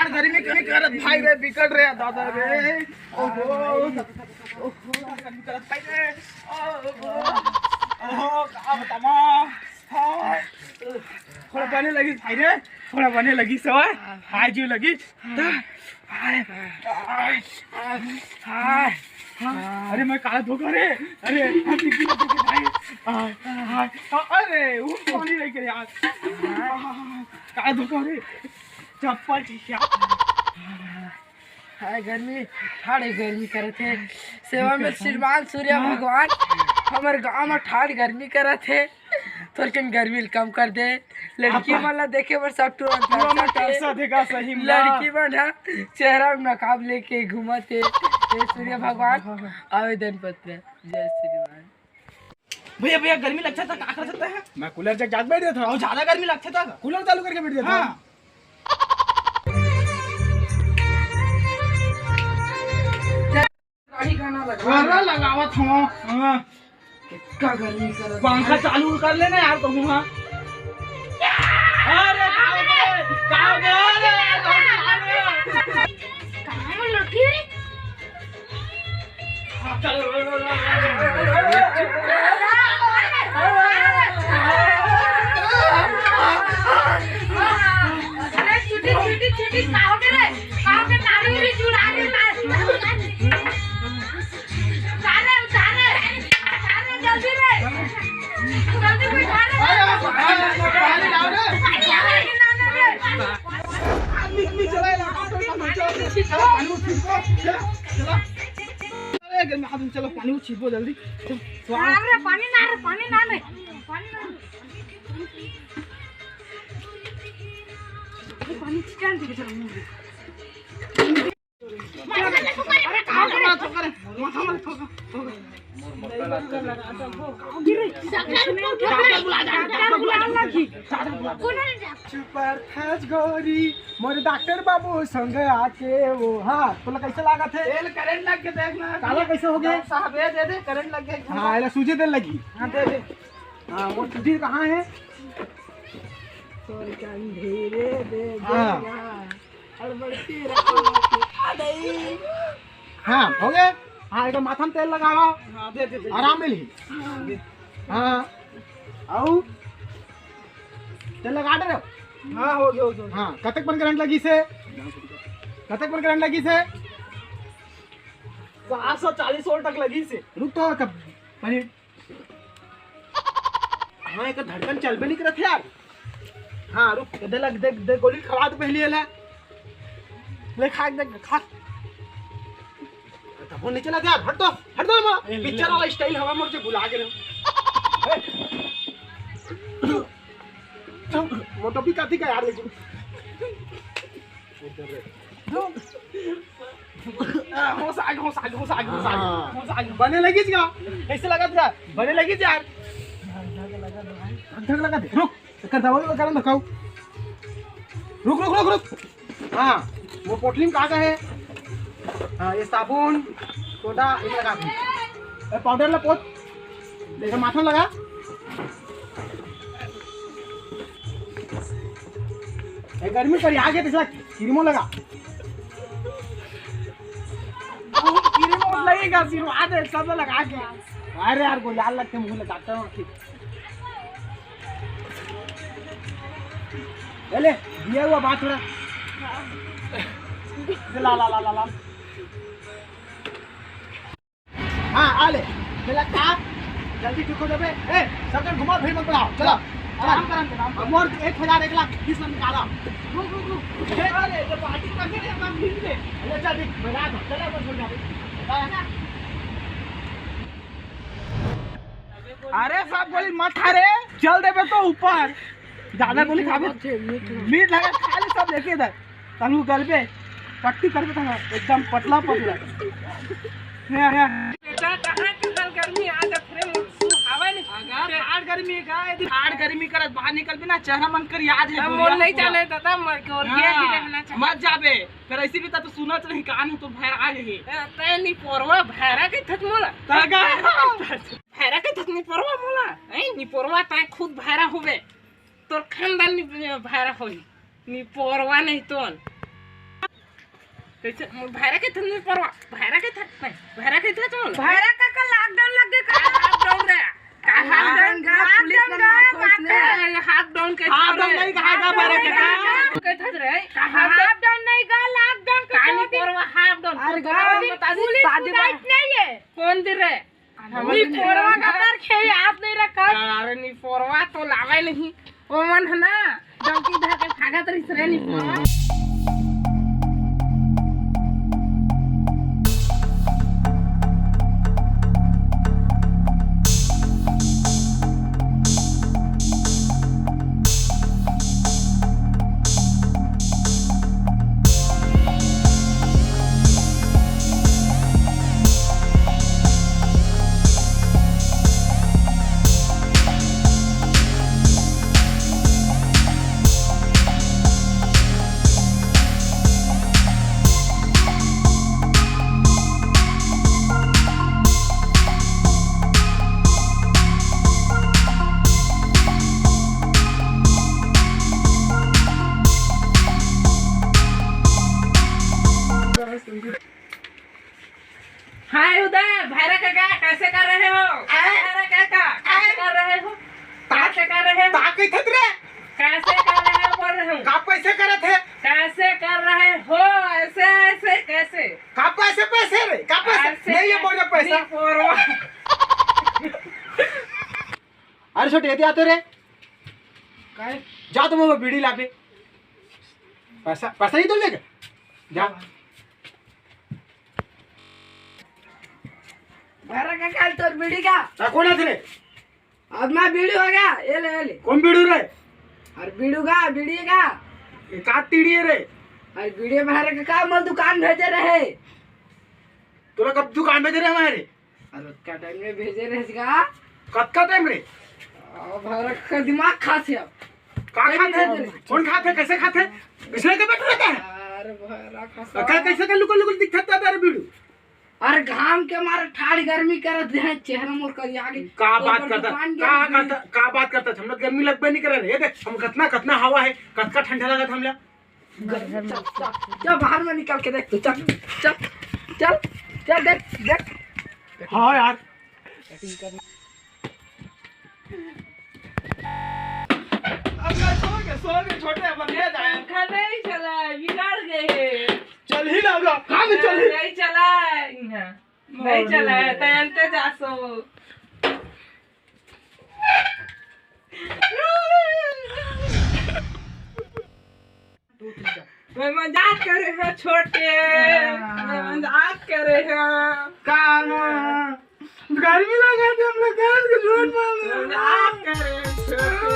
ठाड़ गर्मी के नहीं करत भाई रे बिकट रे दादा रे ओहो ओहो गर्मी करत भाई रे ओहो का बतामा हाय थोड़ा बने लगी भाई रे थोड़ा बने लगी सवाय हाय जो लगी हाय हाय अरे मैं काला धोखा रे अरे अरे वो पानी लेके यार काला धोखा रे चप्पल ठीक हाय गर्मी ठाड़ गर्मी करे थे सेवा में श्रीमान सूर्य भगवान हमारे गांव में ठाड़ गर्मी करे थे थोड़ी गर्मी कम कर दे लड़की वाला देखे पर सब सही लड़की बना चेहरा में नकाब लेके घूमते सूर्य भगवान आवेदन पत्र जय श्रीमान। भैया भैया गर्मी लगता था क्या कर सकता है मैं कूलर जग जाग बैठ गया था और ज्यादा गर्मी लगता था कूलर चालू करके बैठ गया था लगावत हूँ कितना गर्मी कर पंखा चालू कर लेना यार तुम हाँ अरे चलो पानी छिपो जल्दी पानी ना पानी छिटान दे चलो अरे कहां कर माथा मत ठोका मोरे डॉक्टर बाबू संग आके वो हाँ तुला कैसे लगा थे करंट लग के देखना काला कैसे हो गया साहब दे दे करंट लग गया हाँ ये सूजी देने लगी हाँ दे दे हाँ वो सूजी कहाँ है धीरे दे हाँ हो गए हाँ एक माथा में तेल लगावा हां दे दे आराम मिली हाँ आओ तेल लगा दे हां हो गया हाँ कतक बन करंट लगी से कतक बन करंट लगी से 740 वोल्ट तक लगी से रुक तो कब पानी हाँ एक धड़कन चल भी नहीं करत यार हाँ रुक दे लग दे गोली खवा तो पहली ले खा दे खा तब वो नीचे लगा हट दो पिक्चर वाला स्टाइल हवा मुझे भुला के वो टोपी काती का यार लेकिन हो बने लगी क्या ऐसे लगा था बने लगी यार धक लगा दे रुक कर दवा कर रखाओ रुक हाँ वो पोटली में कहाँ का है हाँ ये साबुन सोडा ये लगा दे पाउडर ला पोत देखो माथा लगा गर्मी पर आगे पिछला क्रीमो लगा क्रीमो लगेगा सिर्फ आधे सब लगा के अरे यार को लाल लगते मुंह लगाता हूँ ले दिया हुआ बात थोड़ा ला ला ला ला ला हाँ आ ले चला का जल्दी ठीक हो जाए ए सब जन घुमा फिर मत बढ़ाओ चलो आराम मोर 1000 निकाला रुक अरे जब पार्टी करके रे हम फिर दे ले चल देख बना दो चलो बस हो जाए अरे सब गोली मत हारे चल देबे तो ऊपर ज्यादा गोली खाबे मीट लगा खाली सब लेके इधर तनु गलबे पट्टी करके था एकदम पतला बेटा कहां चल गर्मी आज फ्रेम हवा नहीं अगर हार्ड गर्मी का यदि हार्ड गर्मी करत बाहर निकल भी ना चेहरा मन कर याद है मोल नहीं चले दादा मर के और ये रहना चाहिए मत जाबे फिर ऐसी भी तो सुनत नहीं कान है तो भैर आ गई तै नहीं पोरवा भैरा के थत मोला तगा भैरा के थत नहीं पोरवा मोला ए नी पोरवा तै खुद भैरा होबे तोर खानदान नी भैरा होई नी पोरवा नहीं तोन कैसे भाड़ा के थन परवा भाड़ा के थन नहीं भाड़ा के था चल भाईरा का लॉकडाउन लग गया लॉकडाउन रे का लॉकडाउन का पुलिस ने मार ने हाफ डाउन के हाफ डाउन नहीं कहा जा भाड़ा का के था रे का हाफ डाउन नहीं गा लॉकडाउन का कानी परवा हाफ डाउन अरे बता दी शादी नहीं है कौन दे रे नी फोरवा का कर खे आप नहीं रखा अरे नी परवा तो लावे नहीं ओ मन है ना डंकी धर के भागत रही रे नी परवा हाय उदय भाईरा काका कैसे कर रहे हो भाईरा काका कैसे कर रहे हो कैसे कर रहे हो ताकि थे रे कैसे कर रहे हो बोल रहे हो का पैसे करे थे कैसे कर रहे हो ऐसे ऐसे कैसे का पैसे रे का पैसे नहीं ये बोल पैसा अरे छोटे यदि आते रे काय जा तुम वो बीड़ी लाके पैसा पैसा नहीं तो लेके जा भाईरा का काल तोर बीड़ी का कौन है रे अब मैं बीड़ी हो गया ये ले कौन बीड़ी रे और बीड़ी का का तीड़ी है रे और बीड़ी भाईरा का मल दुकान भेजे रहे तोरा कब दुकान में दे रहे हमारे और क्या टाइम में भेजे रहे का कब का टाइम रे भाईरा का दिमाग खासे अब का खाते कौन खाते कैसे खाते इसने के बैठ रहता है अरे भाईरा का कैसे का लुकल लुकल दिखता है बीड़ी अरे घाम के मारे ठाड़ गर्मी करत है चेहरा मोर कर आगे का बात करता हम लोग गर्मी लगबे नहीं करे ये देख हम कितना हवा है कतना ठंडा लगा हमला चल बाहर में निकल के देख तू चल चल चल चल देख हां यार छोटे बंदे जाए पंखा नहीं चला बिगाड़ गए चल ही लगा काम चल ही नहीं चला नहीं चला तयंते जासो मैं मजाक कर रहे हैं छोटे मैं मजाक कर रहे हैं काम गर्मी लगा थे हम लोग गैस के जोड़ में मजाक कर रहे हैं छोटे